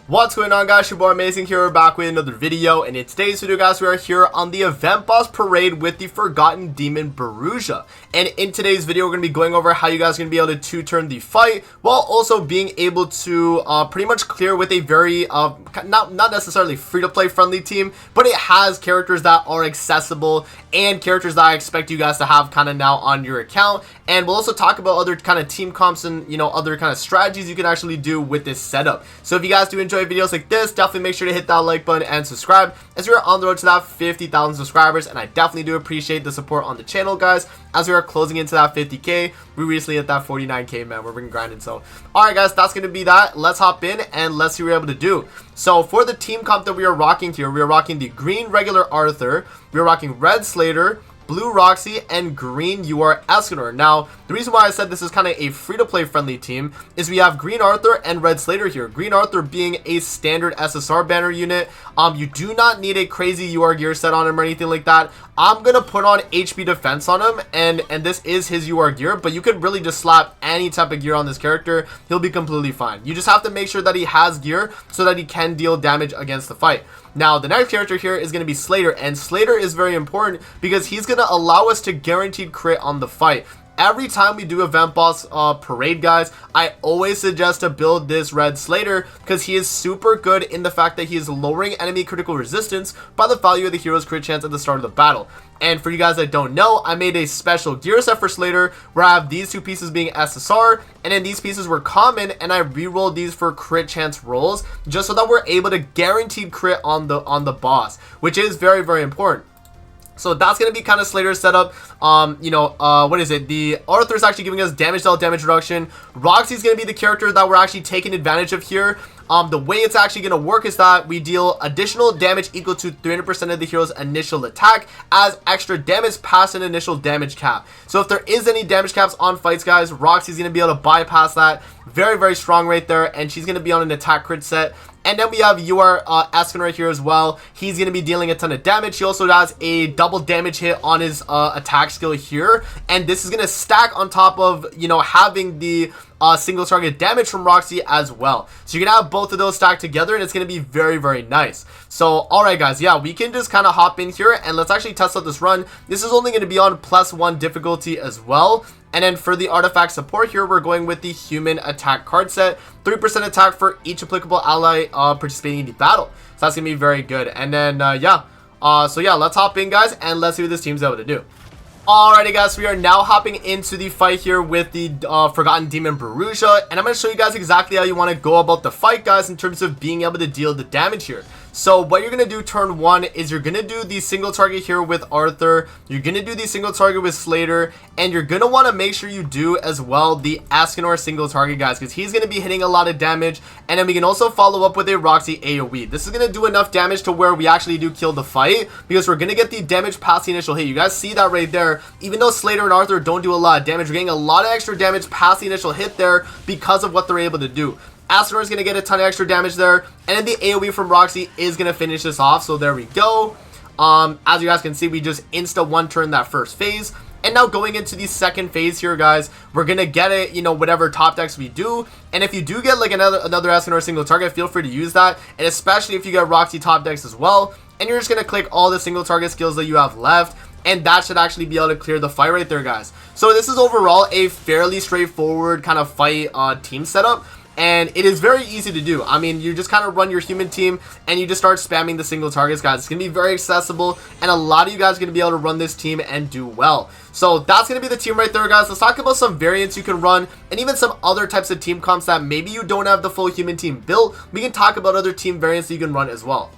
What's going on, guys? Your boy Amazing here. We're back with another video, and in today's video, guys, we are here on the event boss parade with the Forgotten Demon BARUJA. And in today's video, we're going to be going over how you guys are going to be able to two-turn the fight while also being able to pretty much clear with a very not necessarily free-to-play friendly team, but it has characters that are accessible and characters that I expect you guys to have kind of now on your account. And we'll also talk about other kind of team comps and, you know, other kind of strategies you can actually do with this setup. So if you guys do enjoy videos like this, definitely make sure to hit that like button and subscribe, as we are on the road to that 50,000 subscribers. And I definitely do appreciate the support on the channel, guys, as we are closing into that 50k. We recently hit that 49k, man. We're been grinding. So alright, guys, that's gonna be that. Let's hop in and let's see what we're able to do. So for the team comp that we are rocking here, we are rocking the green regular Arthur, we are rocking red Slater, blue Roxy, and green Escanor. Now, the reason why I said this is kind of a free-to-play friendly team is we have green Arthur and red Slater here. Green Arthur being a standard SSR banner unit. You do not need a crazy UR gear set on him or anything like that. I'm gonna put on HP defense on him, and this is his UR gear, but you could really just slap any type of gear on this character. He'll be completely fine. You just have to make sure that he has gear so that he can deal damage against the fight. Now, the next character here is going to be Slater, and Slater is very important because he's going to allow us to guaranteed crit on the fight. Every time we do event boss parade, guys, I always suggest to build this red Slater because he is super good in the fact that he is lowering enemy critical resistance by the value of the hero's crit chance at the start of the battle. And for you guys that don't know, I made a special gear set for Slater where I have these two pieces being SSR, and then these pieces were common, and I re-rolled these for crit chance rolls just so that we're able to guaranteed crit on the boss, which is very, very important. So that's going to be kind of Slater's setup. What is it? The Arthur's actually giving us damage dealt, damage reduction. Roxy's going to be the character that we're actually taking advantage of here. The way it's actually going to work is that we deal additional damage equal to 300% of the hero's initial attack as extra damage past an initial damage cap. So if there is any damage caps on fights, guys, Roxy's going to be able to bypass that. Very, very strong right there, and she's going to be on an attack crit set. And then we have Escanor right here as well. He's going to be dealing a ton of damage. He also has a double damage hit on his attack skill here. And this is going to stack on top of, you know, having the single target damage from Roxy as well. So you're going to have both of those stacked together, and it's going to be very, very nice. So, alright, guys, yeah, we can just kind of hop in here, and let's actually test out this run. This is only going to be on +1 difficulty as well. And then for the artifact support here, we're going with the human attack card set. 3% attack for each applicable ally participating in the battle. So that's going to be very good. And then, so yeah, let's hop in, guys, and let's see what this team's able to do. Alrighty, guys, we are now hopping into the fight here with the Forgotten Demon BARUJA, and I'm going to show you guys exactly how you want to go about the fight, guys, in terms of being able to deal the damage here. So what you're going to do turn 1 is you're going to do the single target here with Arthur, you're going to do the single target with Slater, and you're going to want to make sure you do as well the Escanor single target, guys, because he's going to be hitting a lot of damage. And then we can also follow up with a Roxy AoE. This is going to do enough damage to where we actually do kill the fight, because we're going to get the damage past the initial hit. You guys see that right there. Even though Slater and Arthur don't do a lot of damage, we're getting a lot of extra damage past the initial hit there because of what they're able to do. Escanor is going to get a ton of extra damage there, and then the AoE from Roxy is going to finish this off. So there we go. As you guys can see, we just insta one turn that first phase. And now going into the second phase here, guys, we're going to get it, you know, whatever top decks we do. And if you do get like another Escanor single target, feel free to use that. And especially if you get Roxy top decks as well. And you're just going to click all the single target skills that you have left. And that should actually be able to clear the fight right there, guys. So this is overall a fairly straightforward kind of fight team setup. And it is very easy to do. I mean, you just kind of run your human team and you just start spamming the single targets, guys. It's going to be very accessible, and a lot of you guys are going to be able to run this team and do well. So that's going to be the team right there, guys. Let's talk about some variants you can run and even some other types of team comps that maybe you don't have the full human team built. We can talk about other team variants that you can run as well.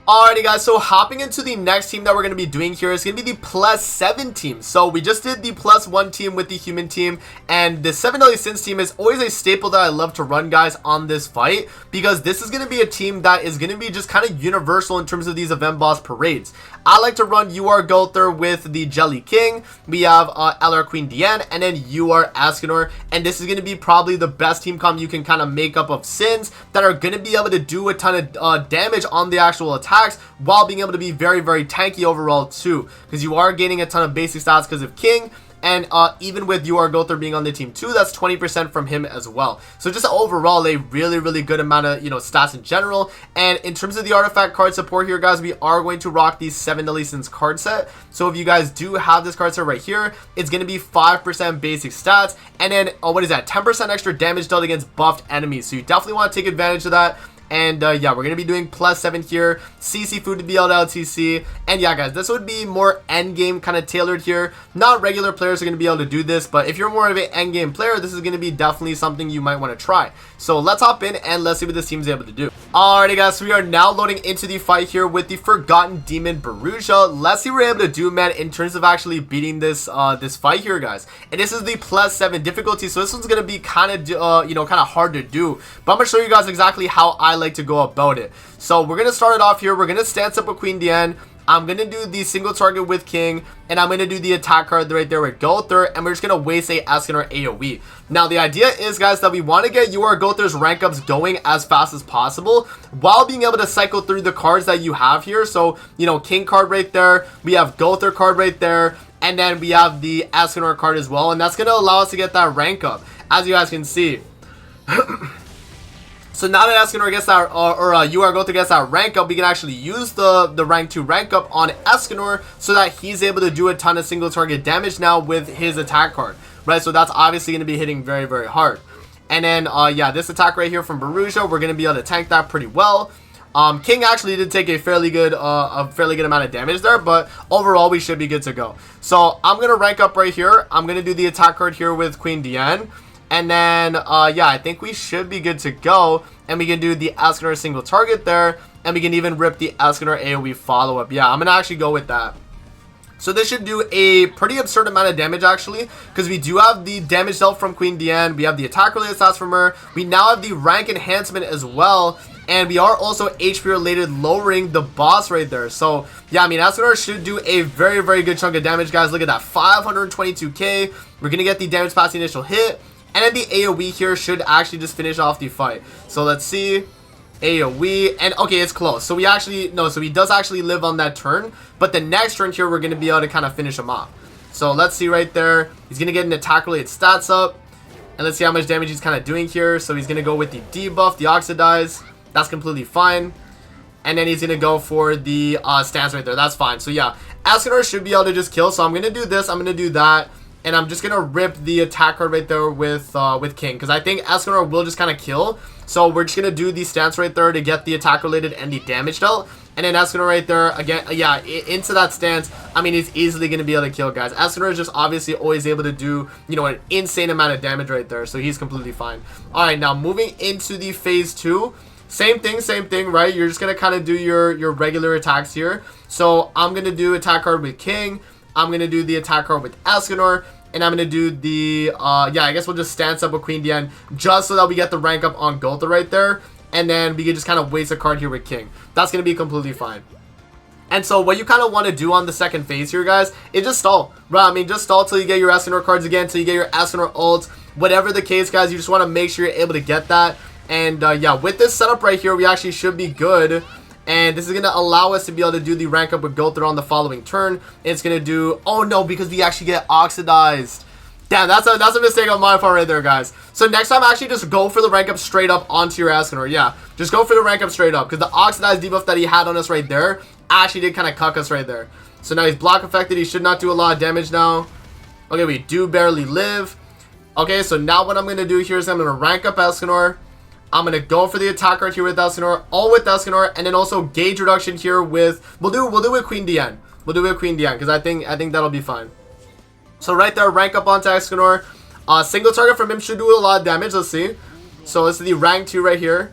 Alrighty, guys, so hopping into the next team that we're going to be doing here is going to be the +7 team. So we just did the +1 team with the human team, and the 7 Deadly Sins team is always a staple that I love to run, guys, on this fight, because this is going to be a team that is going to be just kind of universal in terms of these event boss parades. I like to run Gulther with the Jelly King. We have LR Queen Diane, and then Escanor, and this is going to be probably the best team comp you can kind of make up of Sins that are going to be able to do a ton of damage on the actual attack, while being able to be very, very tanky overall too, because you are gaining a ton of basic stats because of King. And even with UR Gother being on the team too, that's 20% from him as well. So just overall a really good amount of, stats in general. And in terms of the artifact card support here, guys, we are going to rock the 7 Deadly Sins card set. So if you guys do have this card set right here, it's going to be 5% basic stats, and then what is that, 10% extra damage dealt against buffed enemies. So you definitely want to take advantage of that. And yeah, we're going to be doing +7 here, CC food to be able to LTC. And yeah, guys, this would be more end game kind of tailored here. Not regular players are going to be able to do this, but if you're more of an end game player, this is going to be definitely something you might want to try. So let's hop in and let's see what this team's able to do. Alrighty, guys, so we are now loading into the fight here with the Forgotten Demon BARUJA. Let's see what we're able to do, man, in terms of actually beating this this fight here, guys. And this is the +7 difficulty, so this one's going to be kind of kind of hard to do, but I'm going to show you guys exactly how I like to go about it. So we're going to start it off here. We're going to stance up with Queen Diane. I'm going to do the single target with King, and I'm going to do the attack card right there with Gother, and we're just going to waste a Escanor AoE. Now, the idea is, guys, that we want to get UR Gother's rank ups going as fast as possible while being able to cycle through the cards that you have here. So, King card right there, we have Gother card right there, and then we have the Escanor card as well, and that's going to allow us to get that rank up, as you guys can see. So now that Escanor gets that, UR Gother gets that rank up, we can actually use the rank 2 rank up on Escanor so that he's able to do a ton of single target damage now with his attack card, right? So that's obviously going to be hitting very hard. And then, yeah, this attack right here from BARUJA, we're going to be able to tank that pretty well. King actually did take a fairly good amount of damage there, but overall we should be good to go. So I'm going to rank up right here. I'm going to do the attack card here with Queen Diane. And then, yeah, I think we should be good to go. And we can do the Escanor single target there. And we can even rip the Escanor AoE follow-up. Yeah, I'm going to actually go with that. So this should do a pretty absurd amount of damage, actually. Because we do have the damage dealt from Queen Diane. We have the attack-related stats from her. We now have the rank enhancement as well. And we are also HP related, lowering the boss right there. So, yeah, I mean, Escanor should do a very good chunk of damage, guys. Look at that, 522k. We're going to get the damage past the initial hit. And then the AoE here should actually just finish off the fight. So let's see. AoE. And okay, it's close. So we actually, no, so he does actually live on that turn. But the next turn here, we're going to be able to kind of finish him off. So let's see right there. He's going to get an attack related stats up. And let's see how much damage he's kind of doing here. So he's going to go with the debuff, the oxidize. That's completely fine. And then he's going to go for the stance right there. That's fine. So yeah, Escanor should be able to just kill. So I'm going to do this. I'm going to do that. And I'm just going to rip the attack card right there with King. Because I think Escanor will just kind of kill. So we're just going to do the stance right there to get the attack related and the damage dealt. And then Escanor right there, again, yeah, into that stance. I mean, he's easily going to be able to kill, guys. Escanor is just obviously always able to do, an insane amount of damage right there. So he's completely fine. Alright, now moving into the phase 2. Same thing, right? You're just going to kind of do your regular attacks here. So I'm going to do attack card with King. I'm going to do the attack card with Escanor. And I'm going to do the, yeah, I guess we'll just stance up with Queen Diane just so that we get the rank up on Gother right there. And then we can just kind of waste a card here with King. That's going to be completely fine. And so what you kind of want to do on the second phase here, guys, is just stall. Right? I mean, just stall till you get your Escanor cards again, till you get your Escanor ult. Whatever the case, guys, you just want to make sure you're able to get that. And, yeah, with this setup right here, we actually should be good. And this is going to allow us to be able to do the rank up with Gother on the following turn. It's going to do... Oh, no, because we actually get oxidized. Damn, that's a mistake on my part right there, guys. So next time, actually just go for the rank up straight up onto your Escanor. Yeah, just go for the rank up straight up. Because the oxidized debuff that he had on us right there actually did kind of cuck us right there. So now he's block affected. He should not do a lot of damage now. Okay, we do barely live. Okay, so now what I'm going to do here is I'm going to rank up Escanor. I'm going to go for the attack card here with Escanor, all with Escanor, and then also gauge reduction here with, we'll do with Queen Diane. We'll do it with Queen Diane, because I think that'll be fine. So right there, rank up onto Escanor. Single target from him should do a lot of damage, let's see. So this is the rank 2 right here.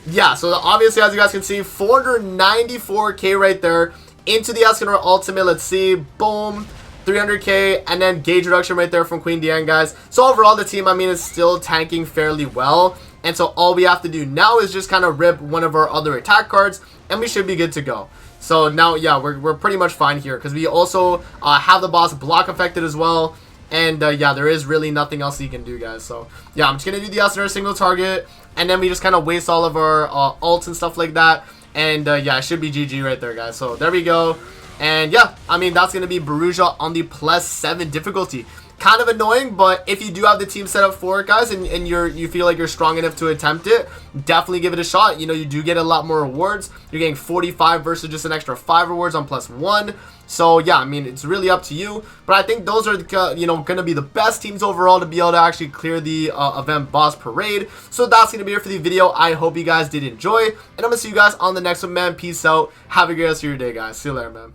Yeah, so obviously, as you guys can see, 494k right there into the Escanor ultimate, let's see, boom. 300k, and then gauge reduction right there from Queen Diane, guys. So overall, the team, I mean, is still tanking fairly well. And so all we have to do now is just kind of rip one of our other attack cards, and we should be good to go. So now, yeah, we're pretty much fine here, because we also have the boss block affected as well. And, yeah, there is really nothing else you can do, guys. So, yeah, I'm just going to do the Escanor single target, and then we just kind of waste all of our ults and stuff like that. And, yeah, it should be GG right there, guys. So, there we go. And yeah, I mean, that's going to be BARUJA on the +7 difficulty. Kind of annoying, but if you do have the team set up for it, guys, and you feel like you're strong enough to attempt it, definitely give it a shot. You know, you do get a lot more rewards. You're getting 45 versus just an extra 5 rewards on +1. So yeah, I mean, it's really up to you, but I think those are, you know, going to be the best teams overall to be able to actually clear the event boss parade. So that's going to be it for the video. I hope you guys did enjoy, and I'm going to see you guys on the next one, man. Peace out. Have a great rest of your day, guys. See you later, man.